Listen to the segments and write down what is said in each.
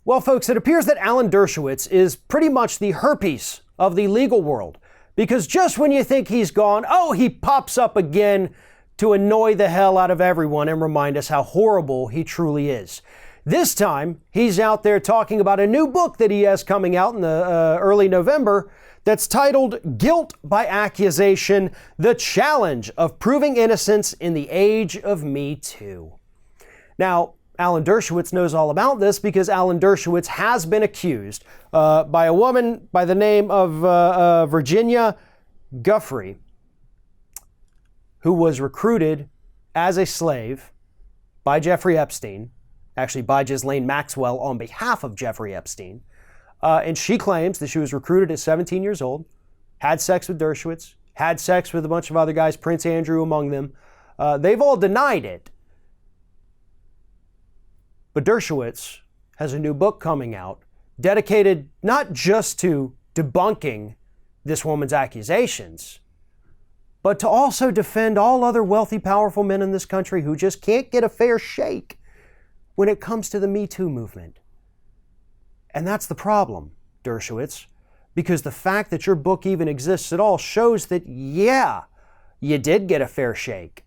Well, folks, it appears that Alan Dershowitz is pretty much the herpes of the legal world, because just when you think he's gone, he pops up again to annoy the hell out of everyone and remind us how horrible he truly is. This time, he's out there talking about a new book that he has coming out in the early November that's titled Guilt by Accusation: The Challenge of Proving Innocence in the Age of Me Too. Now, Alan Dershowitz knows all about this because Alan Dershowitz has been accused by a woman by the name of Virginia Giuffre, who was recruited as a slave by Jeffrey Epstein, actually by Ghislaine Maxwell on behalf of Jeffrey Epstein. And she claims that she was recruited at 17 years old, had sex with Dershowitz, had sex with a bunch of other guys, Prince Andrew among them. They've all denied it. But Dershowitz has a new book coming out dedicated not just to debunking this woman's accusations, but to also defend all other wealthy, powerful men in this country who just can't get a fair shake when it comes to the Me Too movement. And that's the problem, Dershowitz, because the fact that your book even exists at all shows that, you did get a fair shake.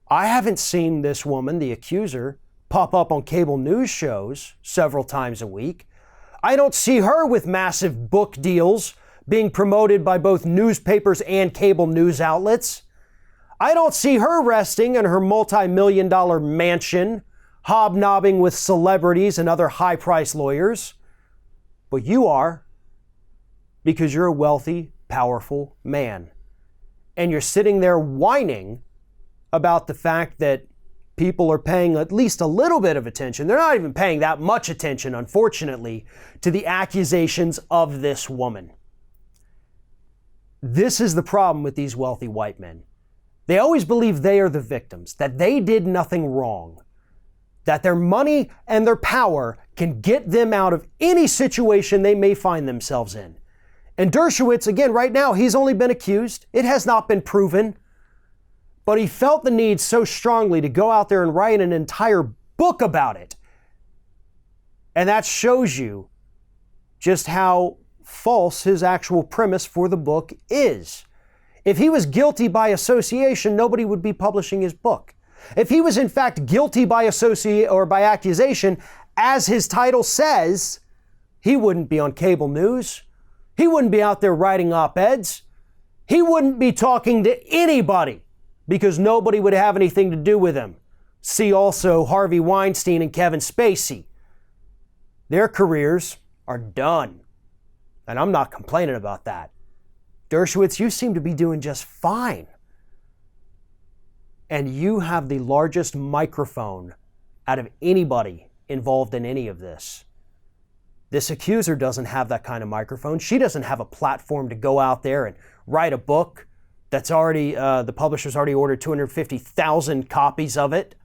I haven't seen this woman, the accuser, pop up on cable news shows several times a week. I don't see her with massive book deals being promoted by both newspapers and cable news outlets. I don't see her resting in her multi-million-dollar mansion, hobnobbing with celebrities and other high-priced lawyers. But you are, because you're a wealthy, powerful man. And you're sitting there whining about the fact that people are paying at least a little bit of attention. They're not even paying that much attention, unfortunately, to the accusations of this woman. This is the problem with these wealthy white men. They always believe they are the victims, that they did nothing wrong, that their money and their power can get them out of any situation they may find themselves in. And Dershowitz, again, right now, he's only been accused. It has not been proven. But he felt the need so strongly to go out there and write an entire book about it. And that shows you just how false his actual premise for the book is. If he was guilty by association, nobody would be publishing his book. If he was in fact guilty by association or by accusation, as his title says, he wouldn't be on cable news. He wouldn't be out there writing op-eds. He wouldn't be talking to anybody, because nobody would have anything to do with him. See also Harvey Weinstein and Kevin Spacey. Their careers are done. And I'm not complaining about that. Dershowitz, you seem to be doing just fine. And you have the largest microphone out of anybody involved in any of this. This accuser doesn't have that kind of microphone. She doesn't have a platform to go out there and write a book that's already, the publisher's already ordered 250,000 copies of it.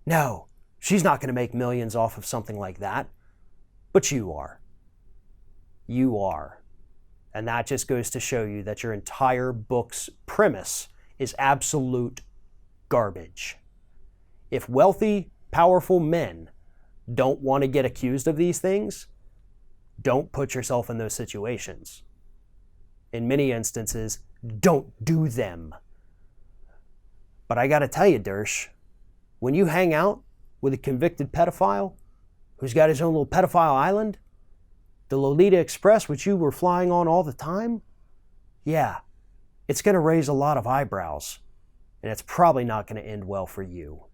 No, she's not going to make millions off of something like that. But you are. You are. And that just goes to show you that your entire book's premise is absolute garbage. If wealthy, powerful men don't want to get accused of these things, don't put yourself in those situations. In many instances, don't do them. But I gotta tell you, Dersh, when you hang out with a convicted pedophile who's got his own little pedophile island, the Lolita Express, which you were flying on all the time, it's gonna raise a lot of eyebrows, and it's probably not gonna end well for you.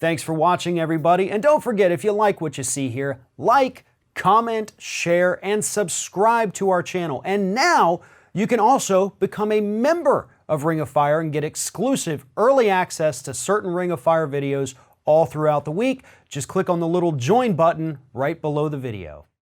Thanks for watching, everybody, and don't forget, if you like what you see here, like, comment, share, and subscribe to our channel. And now, you can also become a member of Ring of Fire and get exclusive early access to certain Ring of Fire videos all throughout the week. Just click on the little join button right below the video.